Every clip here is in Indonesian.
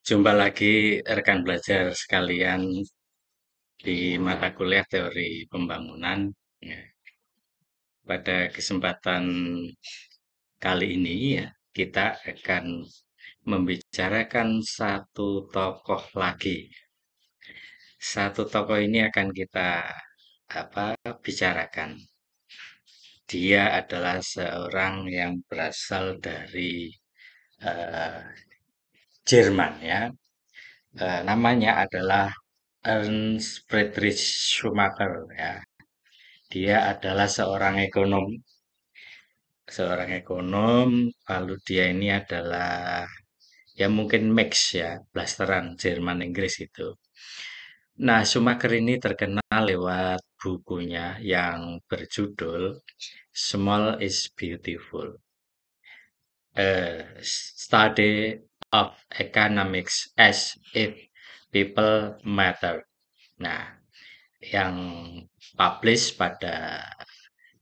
Jumpa lagi rekan belajar sekalian di mata kuliah teori pembangunan. Ya, pada kesempatan kali ini ya, kita akan membicarakan satu tokoh lagi. Satu tokoh ini akan kita bicarakan. Dia adalah seorang yang berasal dari eh, Jerman ya. Namanya adalah Ernst Friedrich Schumacher ya. Dia adalah seorang ekonom, lalu dia ini adalah ya mungkin mix ya, blasteran Jerman Inggris itu. Nah, Schumacher ini terkenal lewat bukunya yang berjudul Small is Beautiful. Study of Economics as if People Matter. Nah, yang publish pada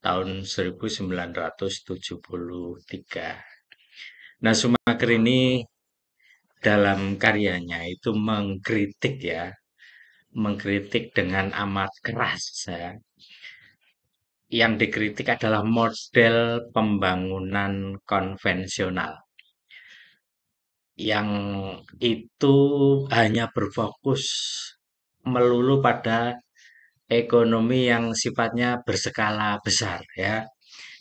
tahun 1973. Nah, Schumacher ini dalam karyanya itu mengkritik dengan amat keras ya. Yang dikritik adalah model pembangunan konvensional yang itu hanya berfokus melulu pada ekonomi yang sifatnya berskala besar ya.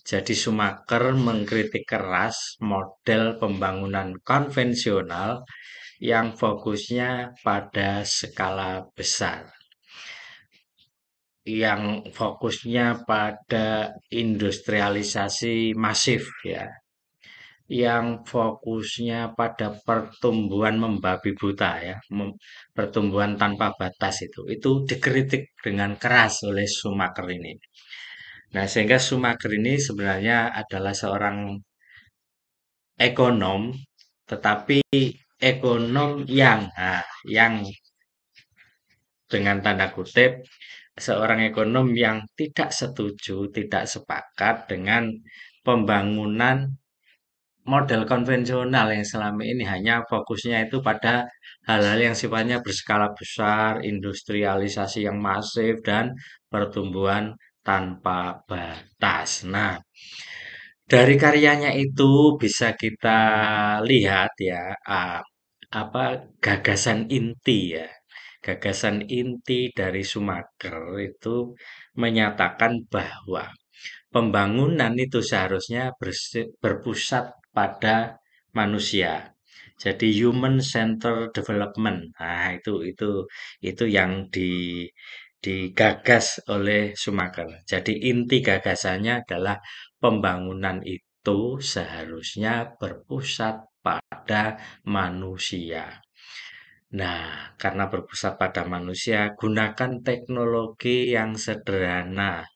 Jadi Schumacher mengkritik keras model pembangunan konvensional yang fokusnya pada skala besar, yang fokusnya pada industrialisasi masif ya, yang fokusnya pada pertumbuhan membabi buta ya, pertumbuhan tanpa batas itu dikritik dengan keras oleh Schumacher ini. Nah, sehingga Schumacher ini sebenarnya adalah seorang ekonom, tetapi ekonom yang dengan tanda kutip seorang ekonom yang tidak setuju, tidak sepakat dengan pembangunan model konvensional yang selama ini hanya fokusnya itu pada hal-hal yang sifatnya berskala besar, industrialisasi yang masif, dan pertumbuhan tanpa batas. Nah, dari karyanya itu bisa kita lihat ya, apa gagasan inti ya. Gagasan inti dari Schumacher itu menyatakan bahwa pembangunan itu seharusnya berpusat pada manusia. Jadi human centered development. Nah, itu yang digagas oleh Schumacher. Jadi inti gagasannya adalah pembangunan itu seharusnya berpusat pada manusia. Nah, karena berpusat pada manusia, gunakan teknologi yang sederhana,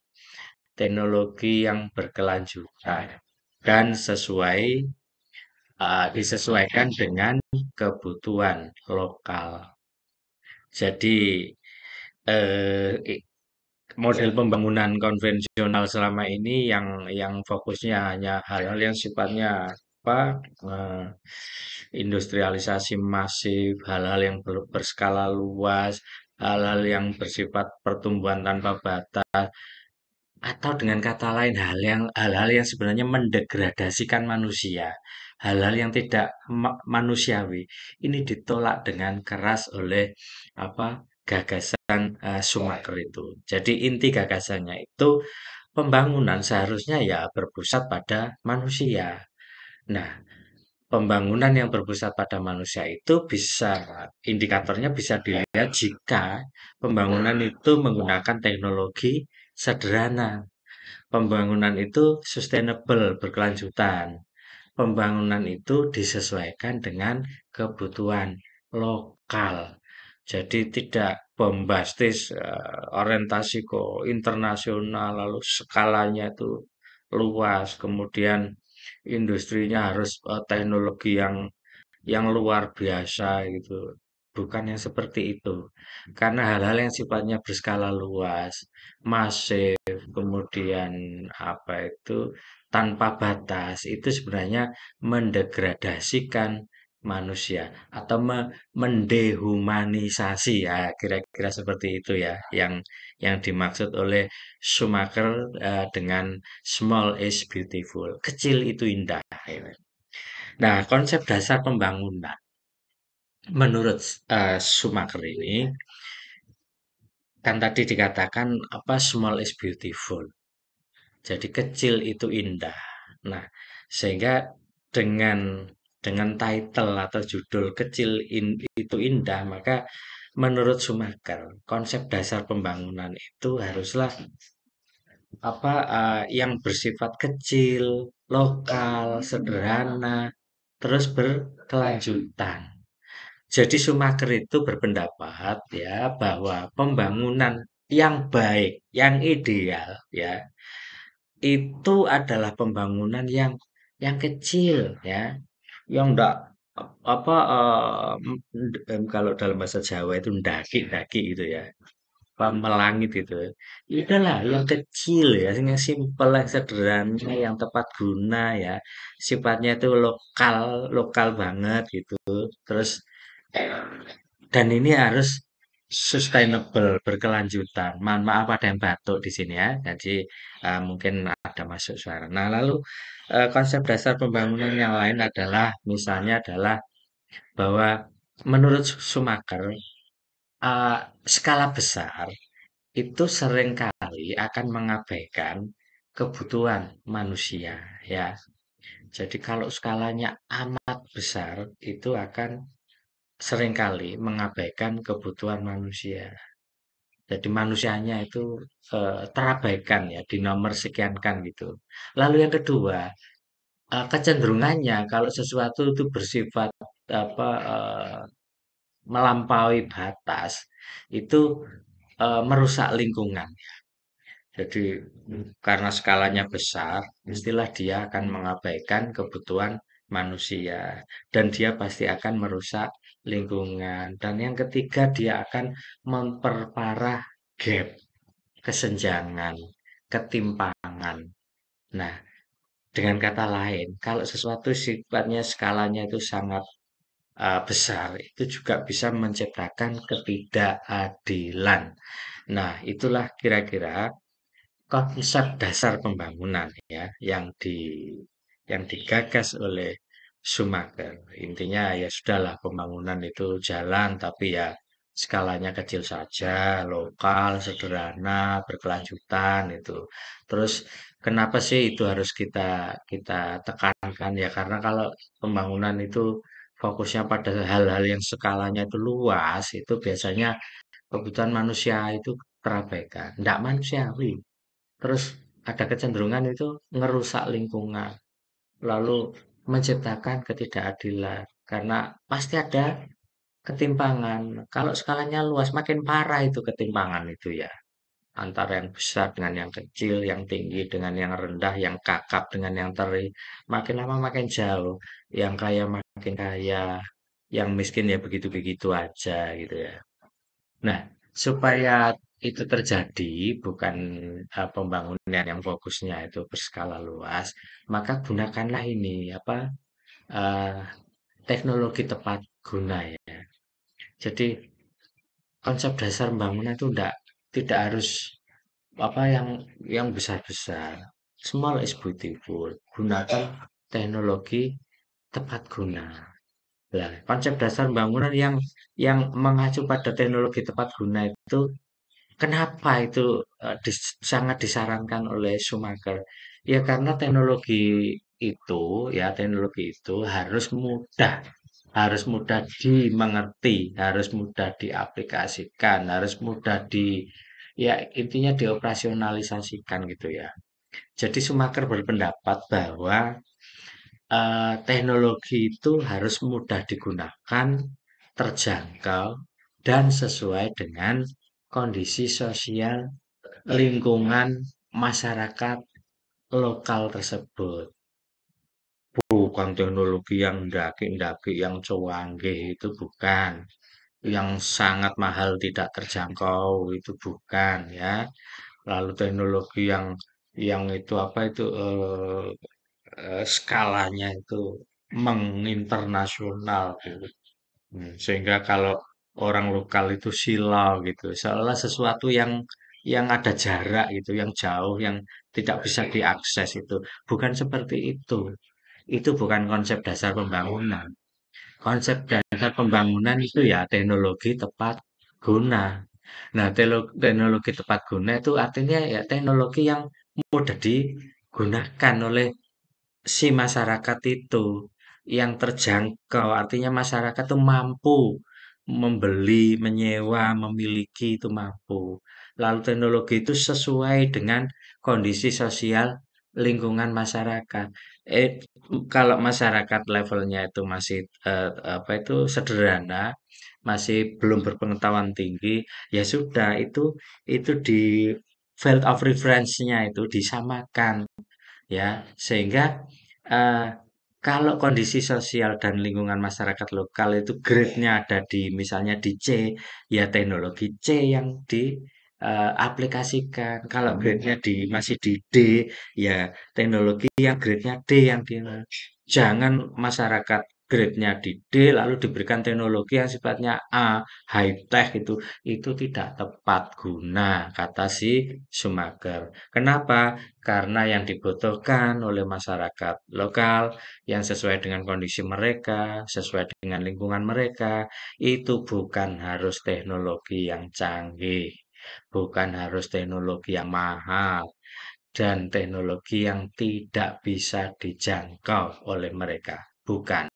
teknologi yang berkelanjutan, dan disesuaikan dengan kebutuhan lokal. Jadi, eh, model pembangunan konvensional selama ini yang fokusnya hanya hal-hal yang sifatnya apa eh, industrialisasi masif, hal-hal yang berskala luas, hal-hal yang bersifat pertumbuhan tanpa batas, atau dengan kata lain hal-hal yang sebenarnya mendegradasikan manusia, hal-hal yang tidak manusiawi. Ini ditolak dengan keras oleh apa gagasan Schumacher itu. Jadi inti gagasannya itu pembangunan seharusnya ya berpusat pada manusia. Nah, pembangunan yang berpusat pada manusia itu indikatornya bisa dilihat jika pembangunan itu menggunakan teknologi sederhana. Pembangunan itu sustainable, berkelanjutan. Pembangunan itu disesuaikan dengan kebutuhan lokal. Jadi tidak bombastis, orientasi ke internasional, lalu skalanya itu luas, kemudian industrinya harus teknologi yang luar biasa gitu. Bukan yang seperti itu. Karena hal-hal yang sifatnya berskala luas, masif, kemudian apa itu tanpa batas itu sebenarnya mendegradasikan manusia atau mendehumanisasi ya kira-kira seperti itu ya yang dimaksud oleh Schumacher dengan small is beautiful, kecil itu indah ya. Nah, konsep dasar pembangunan menurut Schumacher ini kan tadi dikatakan apa, small is beautiful. Jadi kecil itu indah. Nah, sehingga dengan title atau judul kecil itu indah, maka menurut Schumacher, konsep dasar pembangunan itu haruslah apa yang bersifat kecil, lokal, sederhana, terus berkelanjutan. Jadi Schumacher itu berpendapat ya bahwa pembangunan yang baik, yang ideal ya, itu adalah pembangunan yang kecil ya, yang enggak apa kalau dalam bahasa Jawa itu ndaki-ndaki gitu ya. Apa melangit gitu. Ya udahlah yang kecil ya, yang simpel, yang sederhana, yang tepat guna ya. Sifatnya itu lokal, lokal banget gitu. Terus dan ini harus sustainable, berkelanjutan. Mohon maaf ada yang batuk di sini ya. Jadi mungkin ada masuk suara. Nah, lalu konsep dasar pembangunan yang lain adalah misalnya adalah bahwa menurut Schumacher skala besar itu seringkali akan mengabaikan kebutuhan manusia ya. Jadi kalau skalanya amat besar itu akan seringkali mengabaikan kebutuhan manusia. Jadi manusianya itu terabaikan ya, di nomor sekian kan gitu. Lalu yang kedua, kecenderungannya kalau sesuatu itu bersifat apa melampaui batas itu merusak lingkungan. Jadi karena skalanya besar, istilah dia akan mengabaikan kebutuhan manusia dan dia pasti akan merusak lingkungan. Dan yang ketiga dia akan memperparah gap, kesenjangan, ketimpangan. Nah, dengan kata lain, kalau sesuatu sifatnya skalanya itu sangat besar, itu juga bisa menciptakan ketidakadilan. Nah, itulah kira-kira konsep dasar pembangunan ya yang digagas oleh Schumacher. Intinya ya sudahlah pembangunan itu jalan tapi ya skalanya kecil saja, lokal, sederhana, berkelanjutan itu. Terus kenapa sih itu harus kita kita tekankan ya karena kalau pembangunan itu fokusnya pada hal-hal yang skalanya itu luas, itu biasanya kebutuhan manusia itu terabaikan. Tidak manusiawi. Terus ada kecenderungan itu ngerusak lingkungan, lalu menciptakan ketidakadilan karena pasti ada ketimpangan. Kalau skalanya luas, makin parah itu ketimpangan itu ya. Antara yang besar dengan yang kecil, yang tinggi dengan yang rendah, yang kakap dengan yang teri. Makin lama makin jauh. Yang kaya makin kaya, yang miskin ya begitu-begitu aja gitu ya. Nah, supaya itu terjadi, bukan pembangunan yang fokusnya itu berskala luas, maka gunakanlah ini apa eh, teknologi tepat guna ya. Jadi konsep dasar pembangunan itu tidak harus apa yang besar-besar. Small is beautiful. Gunakan teknologi tepat guna. Nah, konsep dasar pembangunan yang mengacu pada teknologi tepat guna itu kenapa itu sangat disarankan oleh Schumacher? Ya karena teknologi itu harus mudah dimengerti, harus mudah diaplikasikan, harus mudah ya intinya dioperasionalisasikan gitu ya. Jadi Schumacher berpendapat bahwa teknologi itu harus mudah digunakan, terjangkau, dan sesuai dengan kondisi sosial lingkungan masyarakat lokal tersebut. Bukan teknologi yang ndaki-ndaki, yang canggih itu bukan. Yang sangat mahal tidak terjangkau itu bukan ya. Lalu teknologi yang itu apa itu skalanya itu menginternasional gitu. Sehingga kalau orang lokal itu silau gitu, seolah sesuatu yang ada jarak gitu, yang jauh, yang tidak bisa diakses itu. Bukan seperti itu. Itu bukan konsep dasar pembangunan. Konsep dasar pembangunan itu ya teknologi tepat guna. Nah, teknologi tepat guna itu artinya ya teknologi yang mudah digunakan oleh si masyarakat itu yang terjangkau, artinya masyarakat itu mampu membeli, menyewa, memiliki itu mampu. Lalu teknologi itu sesuai dengan kondisi sosial lingkungan masyarakat. Eh, kalau masyarakat levelnya itu masih apa itu sederhana, masih belum berpengetahuan tinggi, ya sudah itu di field of reference-nya itu disamakan ya sehingga eh, kalau kondisi sosial dan lingkungan masyarakat lokal itu grade-nya ada di misalnya di C ya teknologi C yang diaplikasikan kalau grade-nya masih di D ya teknologi yang grade-nya D yang di jangan masyarakat grade-nya di D lalu diberikan teknologi yang sifatnya A high tech itu tidak tepat guna kata si Schumacher. Kenapa? Karena yang dibutuhkan oleh masyarakat lokal yang sesuai dengan kondisi mereka, sesuai dengan lingkungan mereka, itu bukan harus teknologi yang canggih, bukan harus teknologi yang mahal, dan teknologi yang tidak bisa dijangkau oleh mereka. Bukan,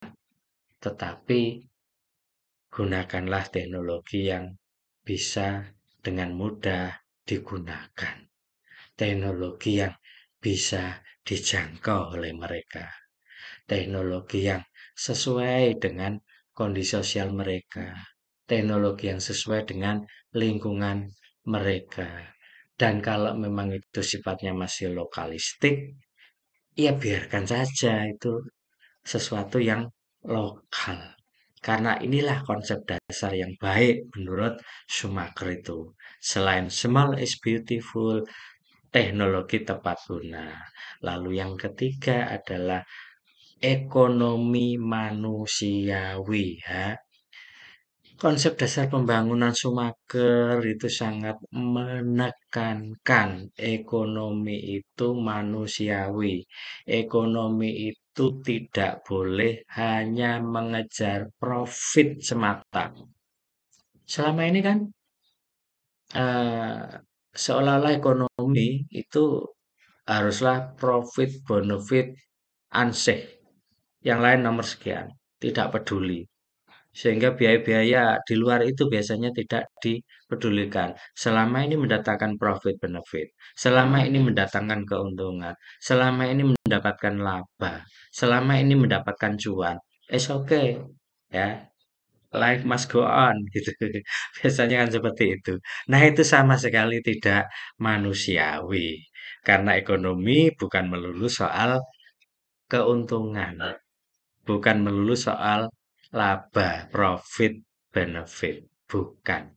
tetapi gunakanlah teknologi yang bisa dengan mudah digunakan. Teknologi yang bisa dijangkau oleh mereka, teknologi yang sesuai dengan kondisi sosial mereka, teknologi yang sesuai dengan lingkungan mereka. Dan kalau memang itu sifatnya masih lokalistik, ya biarkan saja itu sesuatu yang lokal. Karena inilah konsep dasar yang baik menurut Schumacher itu. Selain small is beautiful, teknologi tepat guna. Lalu yang ketiga adalah ekonomi manusiawi. Ya. Konsep dasar pembangunan Schumacher itu sangat menekankan ekonomi itu manusiawi. Ekonomi itu tidak boleh hanya mengejar profit semata. Selama ini kan eh, seolah-olah ekonomi itu haruslah profit, bonefit, ansih. Yang lain nomor sekian, tidak peduli. Sehingga biaya-biaya di luar itu biasanya tidak dipedulikan. Selama ini mendatangkan profit benefit, selama ini mendatangkan keuntungan, selama ini mendapatkan laba, selama ini mendapatkan cuan. It's okay, ya. Life must go on gitu. Biasanya kan seperti itu. Nah, itu sama sekali tidak manusiawi. Karena ekonomi bukan melulu soal keuntungan, bukan melulu soal laba, profit, benefit, bukan.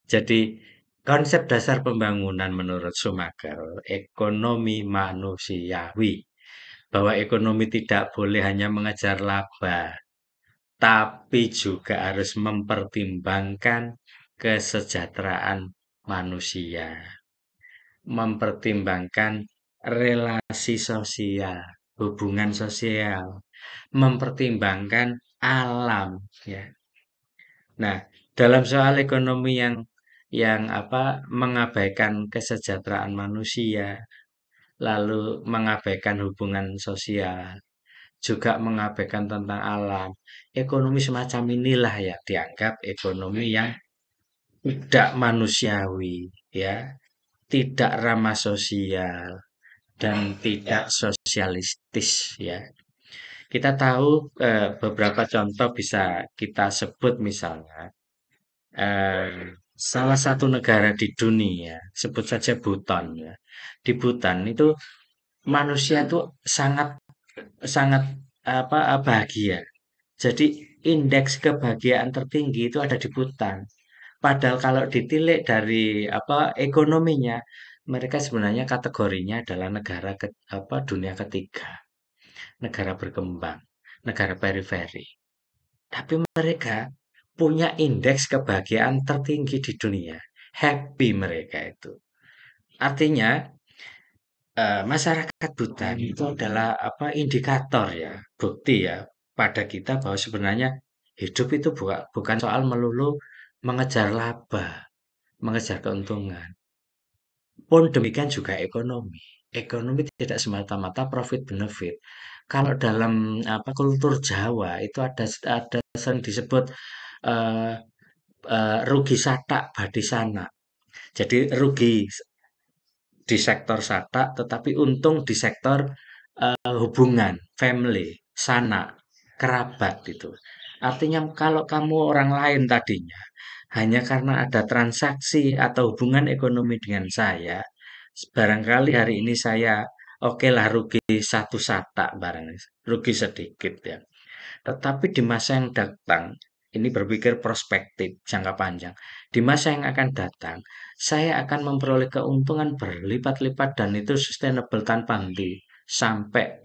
Jadi konsep dasar pembangunan menurut Schumacher, ekonomi manusiawi, bahwa ekonomi tidak boleh hanya mengejar laba, tapi juga harus mempertimbangkan kesejahteraan manusia, mempertimbangkan relasi sosial, hubungan sosial, mempertimbangkan alam ya. Nah, dalam soal ekonomi yang apa mengabaikan kesejahteraan manusia, lalu mengabaikan hubungan sosial, juga mengabaikan tentang alam. Ekonomi semacam inilah ya dianggap ekonomi yang tidak manusiawi ya, tidak ramah sosial dan tidak sosialistis ya. Kita tahu beberapa contoh bisa kita sebut misalnya salah satu negara di dunia, sebut saja Bhutan ya. Di Bhutan itu manusia itu sangat sangat apa bahagia. Jadi indeks kebahagiaan tertinggi itu ada di Bhutan. Padahal kalau ditilik dari apa ekonominya, mereka sebenarnya kategorinya adalah negara apa dunia ketiga, negara berkembang. negara periferi. Tapi mereka punya indeks kebahagiaan tertinggi di dunia. Happy mereka itu. Artinya, masyarakat Buddha itu adalah apa indikator ya, bukti ya pada kita bahwa sebenarnya hidup itu bukan soal melulu mengejar laba, mengejar keuntungan. Pun demikian juga ekonomi. Ekonomi tidak semata-mata profit benefit. Kalau dalam apa kultur Jawa itu ada sering disebut eh, rugi satak badi sana. Jadi rugi di sektor satak, tetapi untung di sektor hubungan, family, sanak, kerabat gitu. Artinya kalau kamu orang lain tadinya hanya karena ada transaksi atau hubungan ekonomi dengan saya, barangkali hari ini saya oke lah rugi satu satak barang, rugi sedikit ya. Tetapi di masa yang datang, ini berpikir prospektif jangka panjang. Di masa yang akan datang, saya akan memperoleh keuntungan berlipat-lipat dan itu sustainable tanpa henti sampai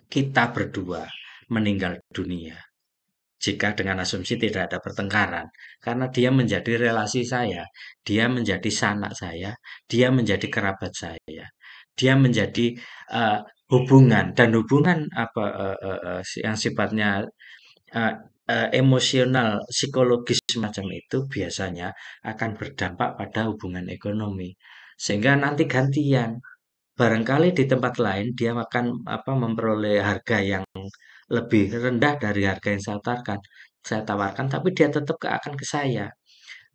kita berdua meninggal dunia. Jika dengan asumsi tidak ada pertengkaran, karena dia menjadi relasi saya, dia menjadi sanak saya, dia menjadi kerabat saya, dia menjadi uh, hubungan dan hubungan apa yang sifatnya Eee emosional, psikologis semacam itu biasanya akan berdampak pada hubungan ekonomi. Sehingga nanti gantian, barangkali di tempat lain dia akan apa, memperoleh harga yang lebih rendah dari harga yang saya tawarkan, tapi dia tetap akan ke saya.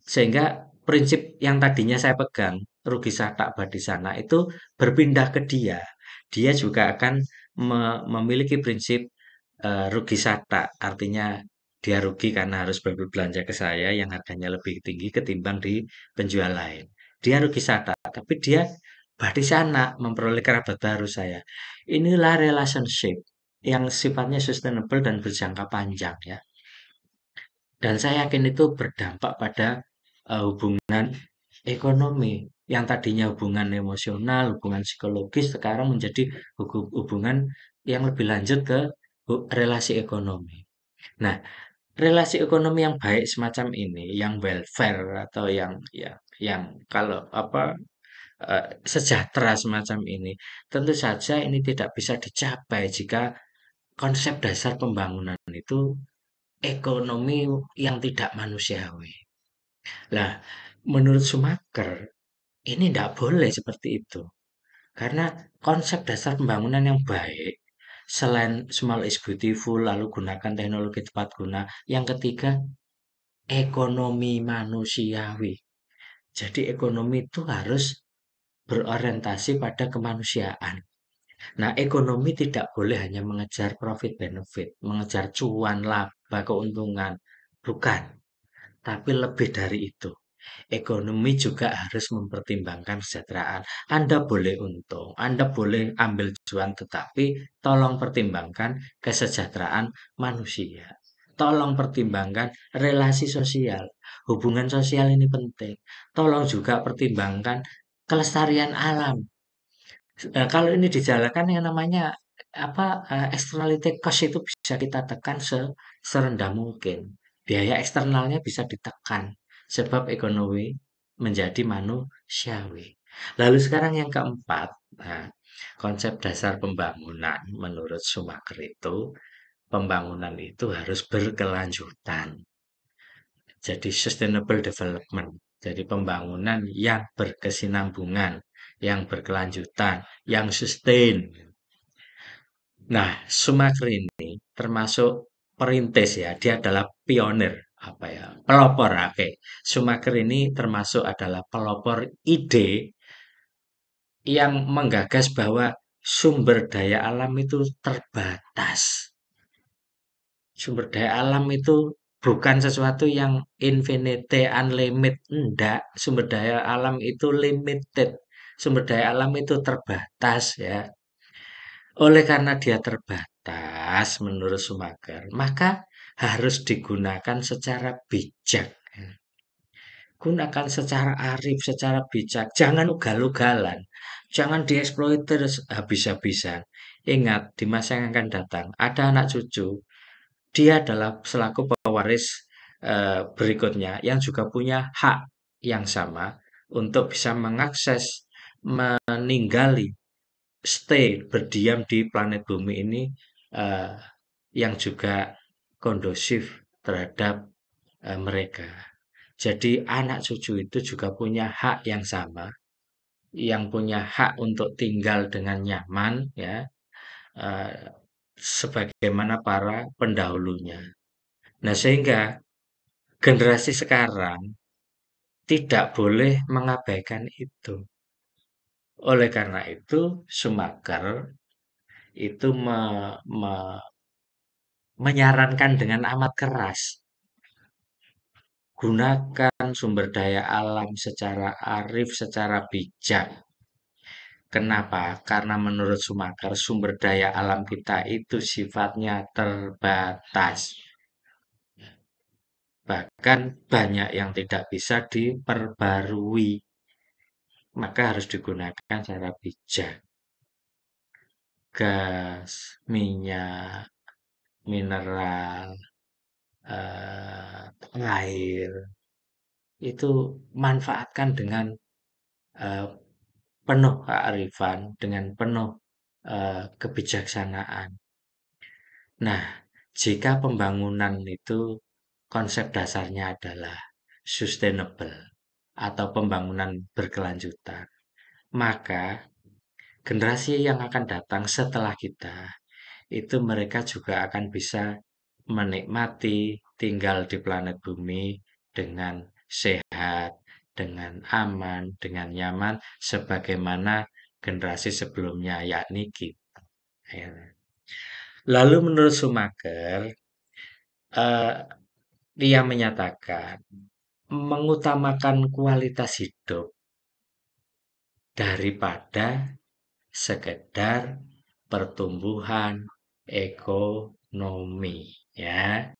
Sehingga prinsip yang tadinya saya pegang, rugi satak badi sana, itu berpindah ke dia. Dia juga akan memiliki prinsip rugi satak, artinya dia rugi karena harus berbelanja ke saya yang harganya lebih tinggi ketimbang di penjual lain. Dia rugi satak, tapi dia badi sana memperoleh kerabat baru saya. Inilah relationship yang sifatnya sustainable dan berjangka panjang ya. Dan saya yakin itu berdampak pada hubungan ekonomi yang tadinya hubungan emosional, hubungan psikologis sekarang menjadi hubungan yang lebih lanjut ke relasi ekonomi. Nah, relasi ekonomi yang baik semacam ini, yang welfare atau yang kalau apa sejahtera semacam ini, tentu saja ini tidak bisa dicapai jika konsep dasar pembangunan itu ekonomi yang tidak manusiawi. Lah, menurut Schumacher, ini tidak boleh seperti itu. Karena konsep dasar pembangunan yang baik, selain small is beautiful, lalu gunakan teknologi tepat guna. Yang ketiga, ekonomi manusiawi. Jadi ekonomi itu harus berorientasi pada kemanusiaan. Nah, ekonomi tidak boleh hanya mengejar profit benefit, mengejar cuan, laba, keuntungan. Bukan, tapi lebih dari itu. Ekonomi juga harus mempertimbangkan kesejahteraan. Anda boleh untung, Anda boleh ambil cuan, tetapi tolong pertimbangkan kesejahteraan manusia. Tolong pertimbangkan relasi sosial. Hubungan sosial ini penting. Tolong juga pertimbangkan kelestarian alam. Kalau ini dijalankan yang namanya apa externality cost itu bisa kita tekan serendah mungkin. Biaya eksternalnya bisa ditekan sebab ekonomi menjadi manusiawi. Lalu sekarang yang keempat, nah, konsep dasar pembangunan menurut Schumacher itu pembangunan itu harus berkelanjutan. Jadi sustainable development. Jadi pembangunan yang berkesinambungan, yang berkelanjutan, yang sustain. Nah, Schumacher ini termasuk perintis ya, dia adalah pionir apa ya, pelopor. Oke. Schumacher ini termasuk adalah pelopor ide yang menggagas bahwa sumber daya alam itu terbatas. Sumber daya alam itu bukan sesuatu yang infinite, unlimited, enggak. Sumber daya alam itu limited. Sumber daya alam itu terbatas ya. Oleh karena dia terbatas menurut Schumacher, maka harus digunakan secara bijak. Gunakan secara arif, secara bijak. Jangan ugal-ugalan. Jangan dieksploitasi habis-habisan. Ingat, di masa yang akan datang, ada anak cucu. dia adalah selaku pewaris berikutnya yang juga punya hak yang sama untuk bisa mengakses, meninggali, stay, berdiam di planet bumi ini eh, yang juga kondusif terhadap mereka. Jadi anak cucu itu juga punya hak yang sama, yang punya hak untuk tinggal dengan nyaman ya, eh, sebagaimana para pendahulunya. Nah, sehingga generasi sekarang tidak boleh mengabaikan itu. Oleh karena itu, Schumacher itu menyarankan dengan amat keras, gunakan sumber daya alam secara arif, secara bijak. Kenapa? Karena menurut Schumacher, sumber daya alam kita itu sifatnya terbatas. Bahkan banyak yang tidak bisa diperbarui. Maka harus digunakan secara bijak. Gas, minyak, mineral, air, itu manfaatkan dengan eh, penuh kearifan, dengan penuh kebijaksanaan. Nah, jika pembangunan itu konsep dasarnya adalah sustainable atau pembangunan berkelanjutan, maka generasi yang akan datang setelah kita itu mereka juga akan bisa menikmati tinggal di planet bumi dengan sehat, dengan aman, dengan nyaman, sebagaimana generasi sebelumnya, yakni kita. Ya. Lalu menurut Schumacher, eh, dia menyatakan mengutamakan kualitas hidup daripada sekedar pertumbuhan ekonomi, ya.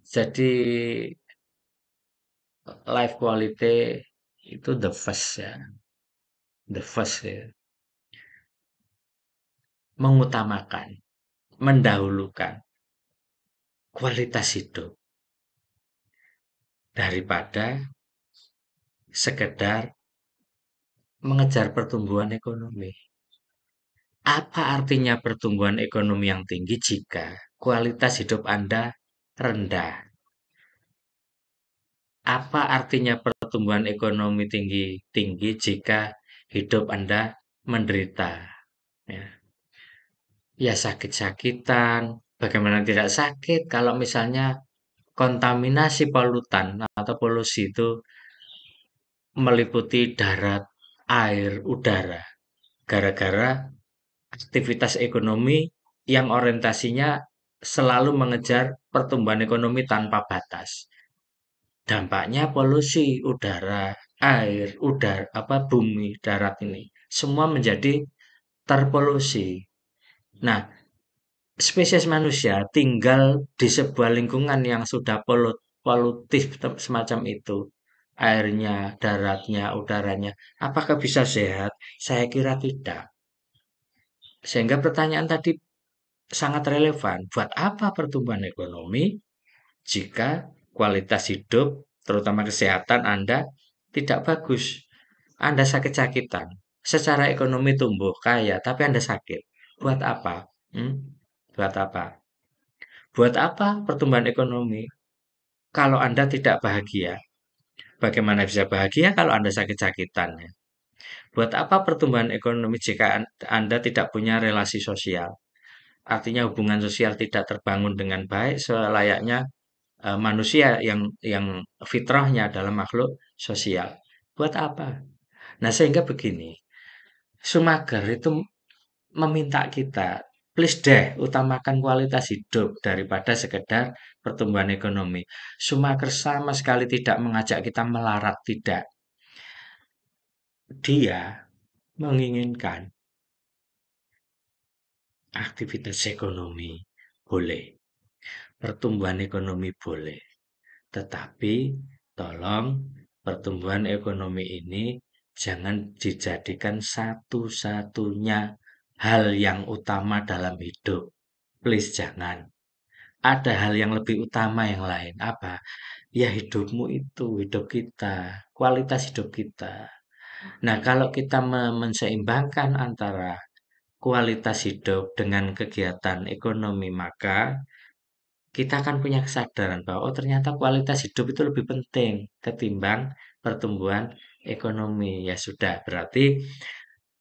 Jadi life quality itu the first ya, the first ya. Mengutamakan, mendahulukan kualitas hidup daripada sekedar mengejar pertumbuhan ekonomi. Apa artinya pertumbuhan ekonomi yang tinggi jika kualitas hidup Anda rendah? Apa artinya pertumbuhan ekonomi tinggi jika hidup Anda menderita? Ya, ya sakit-sakitan. Bagaimana tidak sakit kalau misalnya kontaminasi polutan atau polusi itu meliputi darat, air, udara. Gara-gara aktivitas ekonomi yang orientasinya selalu mengejar pertumbuhan ekonomi tanpa batas. Dampaknya polusi udara, air, udara, bumi, darat ini semua menjadi terpolusi. Nah, spesies manusia tinggal di sebuah lingkungan yang sudah polutif semacam itu. Airnya, daratnya, udaranya. Apakah bisa sehat? Saya kira tidak. Sehingga pertanyaan tadi sangat relevan. Buat apa pertumbuhan ekonomi jika kualitas hidup, terutama kesehatan Anda, tidak bagus? Anda sakit-sakitan. Secara ekonomi tumbuh kaya, tapi Anda sakit. Buat apa? Hmm? Buat apa? Buat apa pertumbuhan ekonomi kalau Anda tidak bahagia? Bagaimana bisa bahagia kalau Anda sakit-sakitan? Ya? Buat apa pertumbuhan ekonomi jika Anda tidak punya relasi sosial? Artinya hubungan sosial tidak terbangun dengan baik selayaknya manusia yang fitrahnya adalah makhluk sosial. Buat apa? Nah, sehingga begini, Schumacher itu meminta kita, please deh, utamakan kualitas hidup daripada sekedar pertumbuhan ekonomi. Schumacher sama sekali tidak mengajak kita melarat, tidak. Dia menginginkan aktivitas ekonomi boleh, pertumbuhan ekonomi boleh, tetapi tolong pertumbuhan ekonomi ini jangan dijadikan satu-satunya hal yang utama dalam hidup. please jangan. Ada hal yang lebih utama yang lain. Apa? Ya hidupmu itu, hidup kita, kualitas hidup kita. Nah, kalau kita menseimbangkan antara kualitas hidup dengan kegiatan ekonomi, maka kita akan punya kesadaran bahwa oh ternyata kualitas hidup itu lebih penting ketimbang pertumbuhan ekonomi. Ya sudah, berarti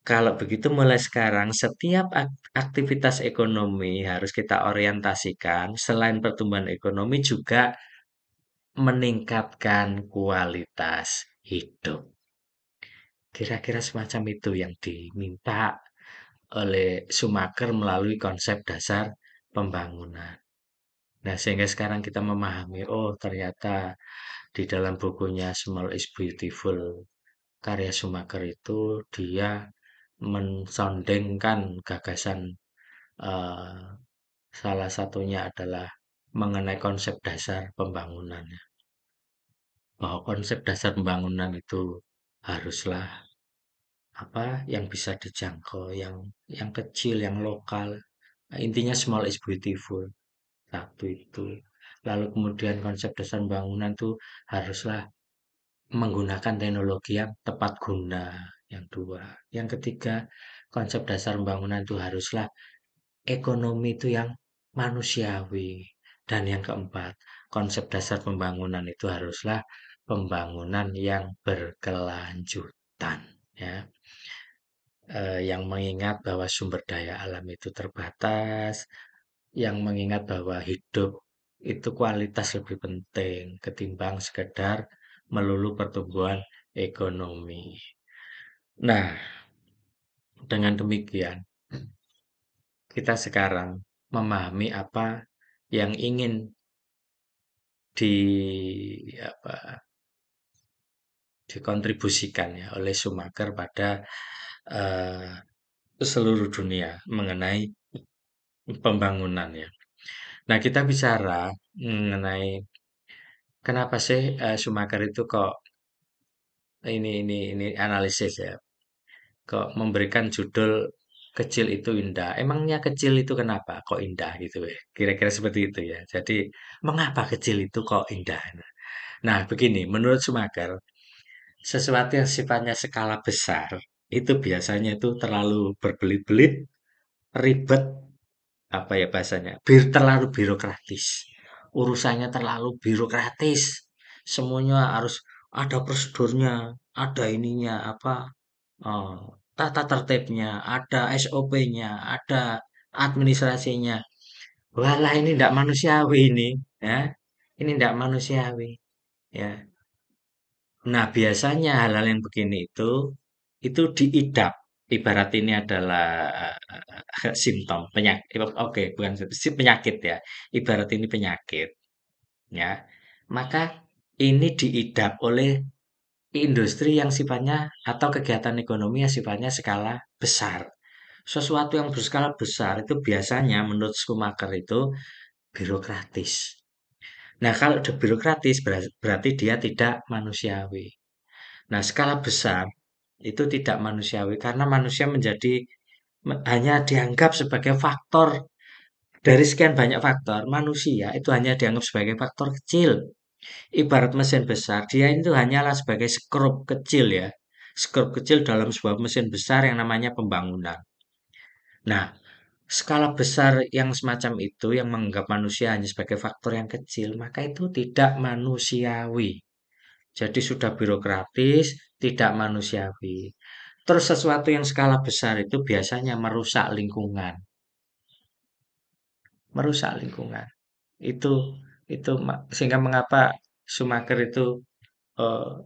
kalau begitu mulai sekarang setiap aktivitas ekonomi harus kita orientasikan selain pertumbuhan ekonomi juga meningkatkan kualitas hidup. Kira-kira semacam itu yang diminta oleh Schumacher melalui konsep dasar pembangunan. Nah, sehingga sekarang kita memahami, oh ternyata di dalam bukunya Small is Beautiful, karya Schumacher itu dia mensondengkan gagasan eh, salah satunya adalah mengenai konsep dasar pembangunan. Bahwa konsep dasar pembangunan itu haruslah apa yang bisa dijangkau, yang kecil, yang lokal. Nah, intinya small is beautiful. Satu itu. Lalu kemudian konsep dasar bangunan itu haruslah menggunakan teknologi yang tepat guna. Yang dua. Yang ketiga, konsep dasar bangunan itu haruslah ekonomi itu yang manusiawi. Dan yang keempat, konsep dasar pembangunan itu haruslah pembangunan yang berkelanjutan. Ya, yang mengingat bahwa sumber daya alam itu terbatas, yang mengingat bahwa hidup itu kualitas lebih penting ketimbang sekedar melulu pertumbuhan ekonomi. Nah, dengan demikian kita sekarang memahami apa yang ingin di apa dikontribusikan ya oleh Schumacher pada eh, seluruh dunia mengenai pembangunan ya. Nah, kita bicara mengenai kenapa sih Schumacher itu kok ini analisis ya, kok memberikan judul kecil itu indah. Emangnya kecil itu kenapa kok indah gitu ya? Kira-kira seperti itu ya. Jadi, mengapa kecil itu kok indah? Nah, begini, menurut Schumacher, sesuatu yang sifatnya skala besar itu biasanya itu terlalu berbelit-belit, ribet, apa ya bahasanya, terlalu birokratis. Urusannya terlalu birokratis. Semuanya harus ada prosedurnya, ada ininya, apa, tata tertibnya, ada SOP-nya, ada administrasinya. Walah ini tidak manusiawi ini, ya. Ini tidak manusiawi, ya. Nah, biasanya hal-hal yang begini itu diidap. Ibarat ini adalah simptom penyakit. Oke, bukan si penyakit ya. Ibarat ini penyakit, ya. Maka ini diidap oleh industri yang sifatnya atau kegiatan ekonomi yang sifatnya skala besar. Sesuatu yang berskala besar itu biasanya menurut Schumacher itu birokratis. Nah, kalau udah birokratis berarti dia tidak manusiawi. Nah, skala besar itu tidak manusiawi karena manusia menjadi hanya dianggap sebagai faktor dari sekian banyak faktor, manusia itu hanya dianggap sebagai faktor kecil. Ibarat mesin besar, dia itu hanyalah sebagai skrup kecil ya. Skrup kecil dalam sebuah mesin besar yang namanya pembangunan. Nah, skala besar yang semacam itu yang menganggap manusia hanya sebagai faktor yang kecil, maka itu tidak manusiawi. Jadi sudah birokratis, tidak manusiawi. Terus sesuatu yang skala besar itu biasanya merusak lingkungan, merusak lingkungan. Itu sehingga mengapa Schumacher itu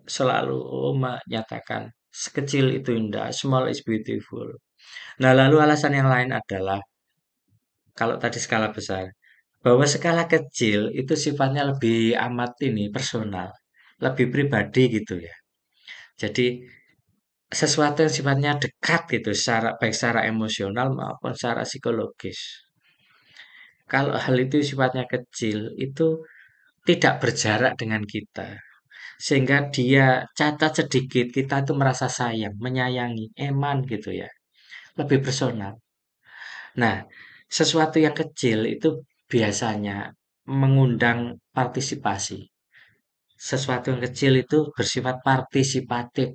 selalu menyatakan sekecil itu indah, small is beautiful. Nah, lalu alasan yang lain adalah kalau tadi skala besar, bahwa skala kecil itu sifatnya lebih amat ini personal, lebih pribadi gitu ya. Jadi sesuatu yang sifatnya dekat gitu, secara baik secara emosional maupun secara psikologis. Kalau hal itu sifatnya kecil, itu tidak berjarak dengan kita. Sehingga dia cacat sedikit, kita itu merasa sayang, menyayangi, eman gitu ya. Lebih personal. Nah, sesuatu yang kecil itu biasanya mengundang partisipasi. Sesuatu yang kecil itu bersifat partisipatif.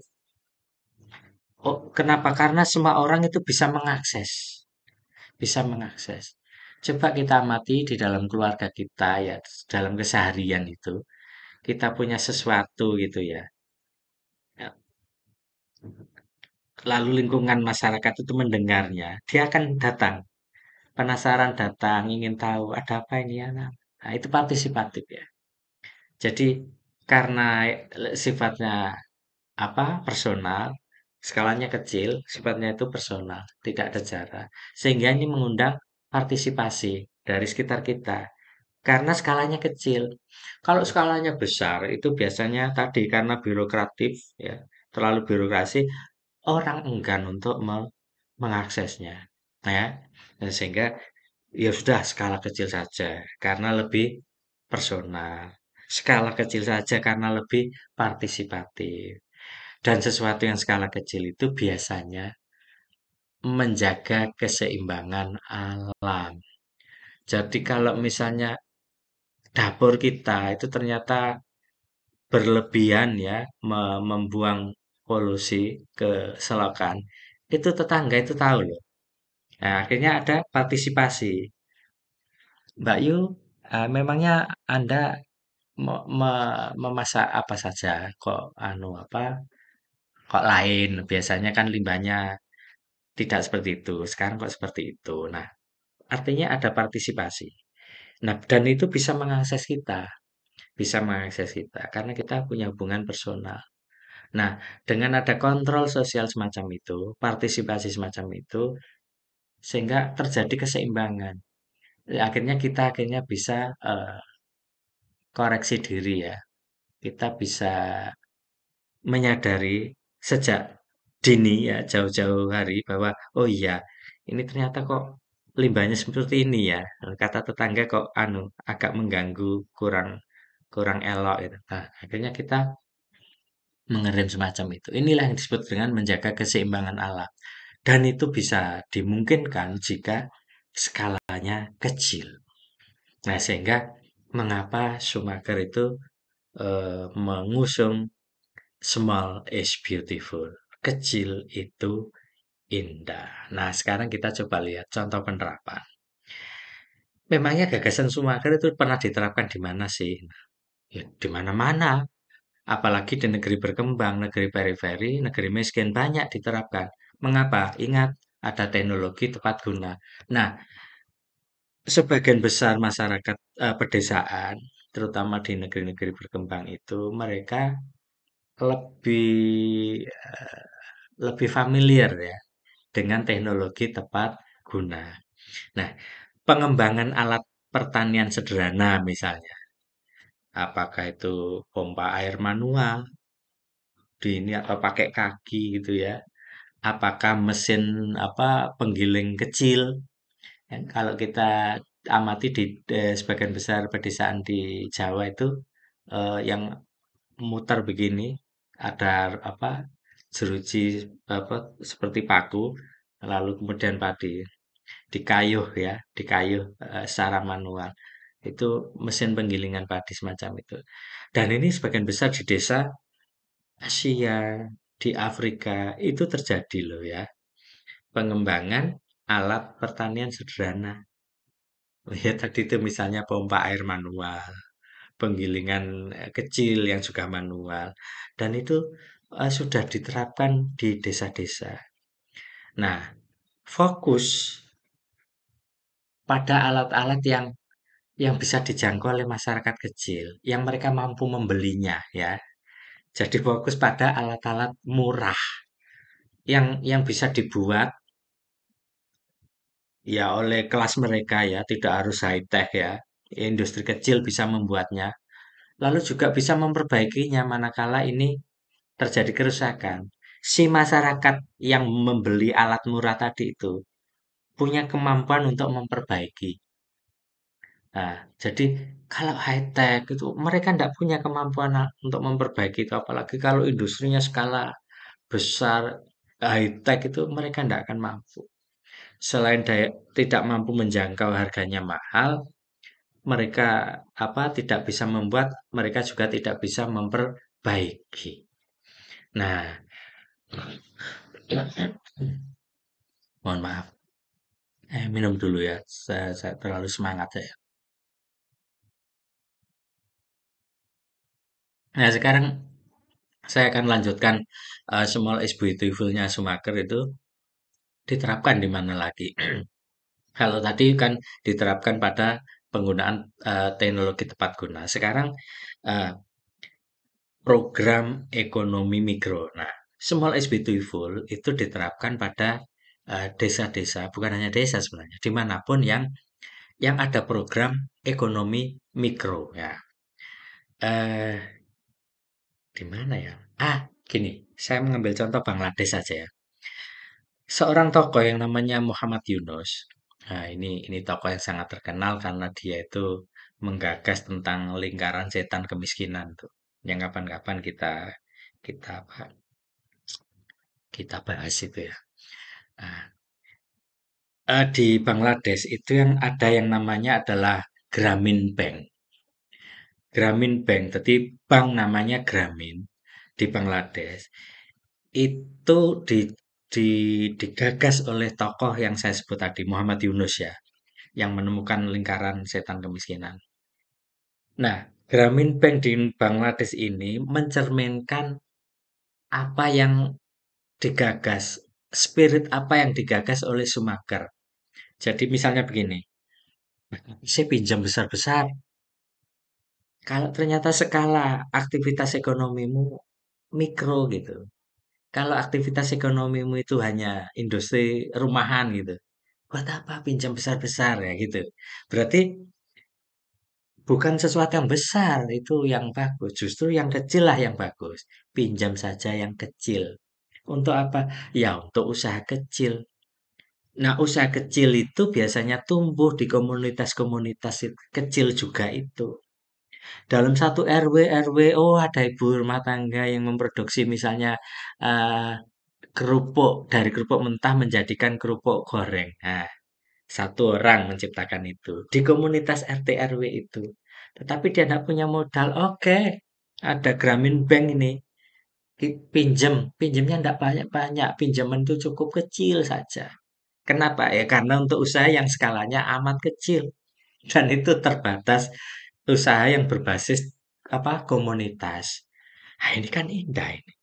Oh, kenapa? Karena semua orang itu bisa mengakses, bisa mengakses. Coba kita amati di dalam keluarga kita ya, dalam keseharian itu, kita punya sesuatu gitu ya. Lalu lingkungan masyarakat itu mendengarnya, dia akan datang, penasaran datang, ingin tahu ada apa ini ya. Nah, itu partisipatif ya. Jadi karena sifatnya apa personal, skalanya kecil, sifatnya itu personal, tidak ada jarak. Sehingga ini mengundang partisipasi dari sekitar kita. Karena skalanya kecil. Kalau skalanya besar, itu biasanya tadi karena birokratif, ya, terlalu birokrasi, orang enggan untuk mengaksesnya. Nah, ya. Nah, sehingga ya sudah skala kecil saja karena lebih personal. Skala kecil saja karena lebih partisipatif. Dan sesuatu yang skala kecil itu biasanya menjaga keseimbangan alam. Jadi kalau misalnya dapur kita itu ternyata berlebihan ya membuang polusi ke selokan, itu tetangga itu tahu loh. Nah, akhirnya ada partisipasi. Mbak Yu, memangnya Anda memasak apa saja? Kok anu apa? Kok lain? Biasanya kan limbahnya tidak seperti itu. Sekarang kok seperti itu. Nah, artinya ada partisipasi. Nah, dan itu bisa mengakses kita karena kita punya hubungan personal. Nah, dengan ada kontrol sosial semacam itu, partisipasi semacam itu, sehingga terjadi keseimbangan. Akhirnya kita akhirnya bisa koreksi diri ya. Kita bisa menyadari sejak dini ya jauh-jauh hari bahwa oh iya ini ternyata kok limbahnya seperti ini ya. Kata tetangga kok anu agak mengganggu, kurang kurang elok itu. Nah, akhirnya kita mengerem semacam itu. Inilah yang disebut dengan menjaga keseimbangan alam. Dan itu bisa dimungkinkan jika skalanya kecil. Nah, sehingga mengapa Schumacher itu mengusung small is beautiful. Kecil itu indah. Nah, sekarang kita coba lihat contoh penerapan. Memangnya gagasan Schumacher itu pernah diterapkan di mana sih? Ya, di mana-mana. Apalagi di negeri berkembang, negeri periferi, negeri miskin banyak diterapkan. Mengapa? Ingat, ada teknologi tepat guna. Nah, sebagian besar masyarakat pedesaan, terutama di negeri-negeri berkembang itu, mereka lebih lebih familiar ya dengan teknologi tepat guna. Nah, pengembangan alat pertanian sederhana misalnya, apakah itu pompa air manual, di ini atau pakai kaki gitu ya, apakah mesin apa penggiling kecil. Dan kalau kita amati di sebagian besar pedesaan di Jawa itu yang muter begini, ada apa jeruji apa seperti paku, lalu kemudian padi dikayuh ya, dikayuh secara manual. Itu mesin penggilingan padi semacam itu. Dan ini sebagian besar di desa Asia, di Afrika itu terjadi loh ya. Pengembangan alat pertanian sederhana. Ya tadi itu misalnya pompa air manual, penggilingan kecil yang juga manual. Dan itu sudah diterapkan di desa-desa. Nah, fokus pada alat-alat yang bisa dijangkau oleh masyarakat kecil, yang mereka mampu membelinya ya. Jadi fokus pada alat-alat murah yang bisa dibuat ya oleh kelas mereka ya, tidak harus high tech ya. Industri kecil bisa membuatnya, lalu juga bisa memperbaikinya manakala ini terjadi kerusakan. Si masyarakat yang membeli alat murah tadi itu punya kemampuan untuk memperbaiki. Nah, jadi kalau high tech itu mereka tidak punya kemampuan untuk memperbaiki itu, apalagi kalau industrinya skala besar high tech itu mereka tidak akan mampu. Selain tidak mampu menjangkau harganya mahal, mereka tidak bisa membuat, mereka juga tidak bisa memperbaiki. Nah, mohon maaf, minum dulu ya. Saya terlalu semangat saya. Nah, sekarang saya akan lanjutkan small is beautiful-nya Schumacher itu diterapkan di mana lagi. Kalau tadi kan diterapkan pada penggunaan teknologi tepat guna. Sekarang eh, program ekonomi mikro. Nah, small is beautiful itu diterapkan pada desa-desa, bukan hanya desa sebenarnya, dimanapun yang ada program ekonomi mikro. Ya, eh, di mana ya? Gini, saya mengambil contoh Bangladesh saja ya. Seorang tokoh yang namanya Muhammad Yunus. Nah, ini tokoh yang sangat terkenal karena dia itu menggagas tentang lingkaran setan kemiskinan tuh. Yang kapan-kapan kita apa? Kita bahas itu ya. Nah, di Bangladesh itu yang ada yang namanya adalah Grameen Bank. Grameen Bank, jadi bank namanya Grameen di Bangladesh. Itu digagas oleh tokoh yang saya sebut tadi, Muhammad Yunus ya, yang menemukan lingkaran setan kemiskinan. Nah, Grameen Bank di Bangladesh ini mencerminkan apa yang digagas, spirit apa yang digagas oleh Schumacher. Jadi misalnya begini, saya pinjam besar-besar, kalau ternyata skala aktivitas ekonomimu mikro gitu. Kalau aktivitas ekonomimu itu hanya industri rumahan gitu, buat apa pinjam besar-besar ya gitu. Berarti bukan sesuatu yang besar itu yang bagus, justru yang kecil lah yang bagus. Pinjam saja yang kecil. Untuk apa? Ya untuk usaha kecil. Nah, usaha kecil itu biasanya tumbuh di komunitas-komunitas kecil juga itu. Dalam satu RW, oh ada ibu rumah tangga yang memproduksi misalnya eh, kerupuk, dari kerupuk mentah menjadikan kerupuk goreng. Nah, satu orang menciptakan itu di komunitas RT RW itu. Tetapi dia tidak punya modal. Oke, ada Grameen Bank ini. Pinjem, pinjemnya tidak banyak-banyak. Pinjaman itu cukup kecil saja. Kenapa? Ya karena untuk usaha yang skalanya amat kecil dan itu terbatas, usaha yang berbasis komunitas. Nah, ini kan indah ini.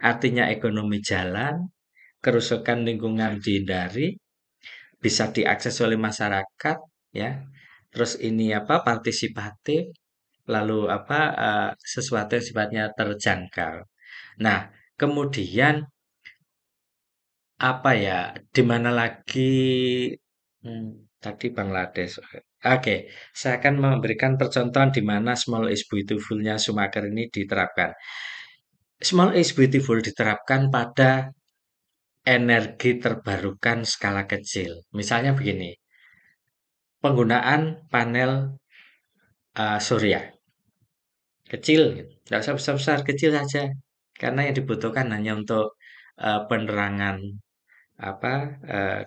Artinya ekonomi jalan, kerusakan lingkungan dihindari, bisa diakses oleh masyarakat ya. Terus ini partisipatif, lalu sesuatu yang sifatnya terjangkau. Nah, kemudian apa ya, di mana lagi tadi Bangladesh. Oke, saya akan memberikan percontohan di mana small is beautiful-nya Schumacher ini diterapkan. Small is beautiful diterapkan pada energi terbarukan skala kecil. Misalnya begini, penggunaan panel surya kecil, nggak usah besar-besar, kecil saja. Karena yang dibutuhkan hanya untuk penerangan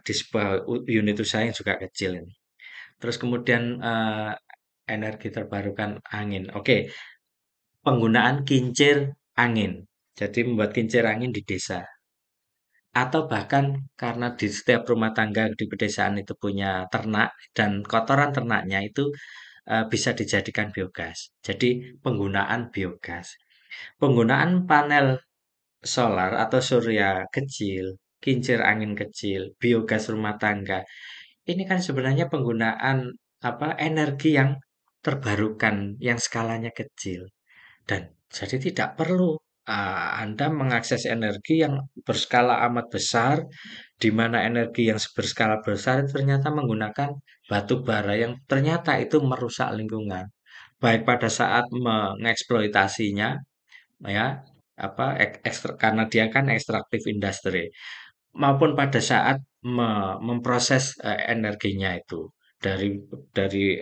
di sebuah unit usaha yang juga kecil ini. Terus kemudian energi terbarukan angin. Oke, penggunaan kincir angin. Jadi membuat kincir angin di desa. Atau bahkan karena di setiap rumah tangga di pedesaan itu punya ternak dan kotoran ternaknya itu bisa dijadikan biogas. Jadi penggunaan biogas. Penggunaan panel solar atau surya kecil, kincir angin kecil, biogas rumah tangga. Ini kan sebenarnya penggunaan energi yang terbarukan yang skalanya kecil. Dan jadi tidak perlu Anda mengakses energi yang berskala amat besar, di mana energi yang berskala besar itu ternyata menggunakan batu bara yang ternyata itu merusak lingkungan. Baik pada saat mengeksploitasinya, ya, karena dia kan ekstraktif industri, maupun pada saat memproses energinya itu dari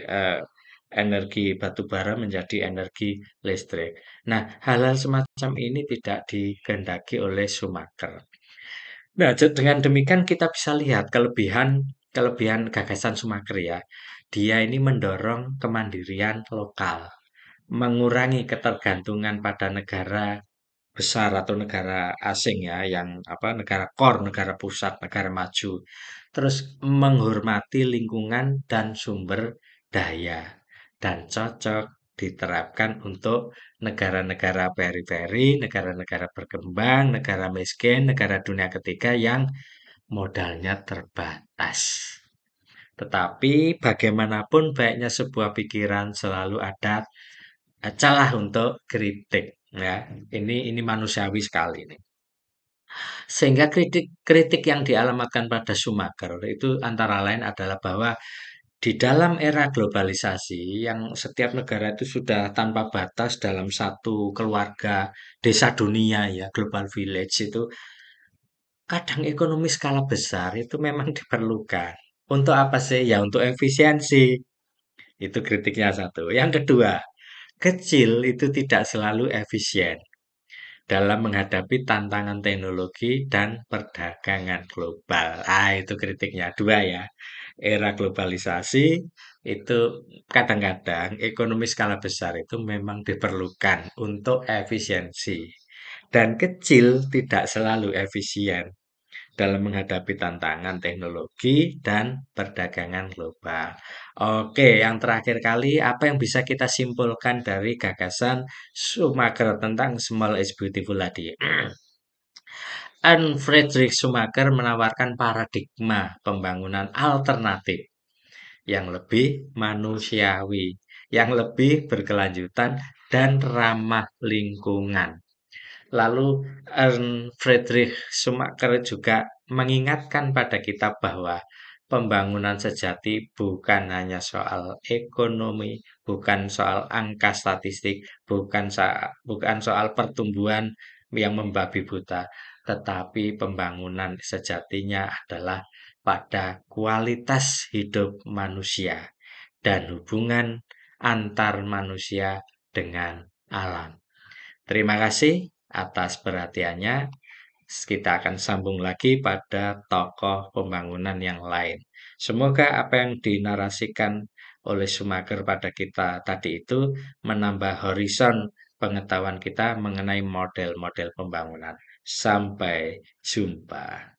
energi batu bara menjadi energi listrik. Nah, hal-hal semacam ini tidak dikehendaki oleh Schumacher. Nah, dengan demikian kita bisa lihat kelebihan kelebihan gagasan Sumaker ya. Dia ini mendorong kemandirian lokal, mengurangi ketergantungan pada negara besar atau negara asing ya, yang apa negara core, negara pusat, negara maju. Terus menghormati lingkungan dan sumber daya dan cocok diterapkan untuk negara-negara periferi, negara-negara berkembang, negara miskin, negara dunia ketiga yang modalnya terbatas. Tetapi bagaimanapun baiknya sebuah pikiran selalu ada celah untuk kritik ya. Ini manusiawi sekali nih. Sehingga kritik-kritik yang dialamatkan pada Schumacher itu antara lain adalah bahwa di dalam era globalisasi yang setiap negara itu sudah tanpa batas dalam satu keluarga desa dunia ya, global village itu kadang ekonomi skala besar itu memang diperlukan. Untuk apa sih? Ya untuk efisiensi. Itu kritiknya satu. Yang kedua, kecil itu tidak selalu efisien dalam menghadapi tantangan teknologi dan perdagangan global. Ah, itu kritiknya. Dua ya. Era globalisasi itu kadang-kadang ekonomi skala besar itu memang diperlukan untuk efisiensi. Dan kecil tidak selalu efisien dalam menghadapi tantangan teknologi dan perdagangan global. Oke, yang terakhir kali, apa yang bisa kita simpulkan dari gagasan Schumacher tentang small is beautiful tadi? Friedrich Schumacher menawarkan paradigma pembangunan alternatif yang lebih manusiawi, yang lebih berkelanjutan dan ramah lingkungan. Lalu Friedrich Schumacher juga mengingatkan pada kita bahwa pembangunan sejati bukan hanya soal ekonomi, bukan soal angka statistik, bukan soal pertumbuhan yang membabi buta, tetapi pembangunan sejatinya adalah pada kualitas hidup manusia dan hubungan antar manusia dengan alam. Terima kasih atas perhatiannya. Kita akan sambung lagi pada tokoh pembangunan yang lain. Semoga apa yang dinarasikan oleh Schumacher pada kita tadi itu menambah horizon pengetahuan kita mengenai model-model pembangunan. Sampai jumpa.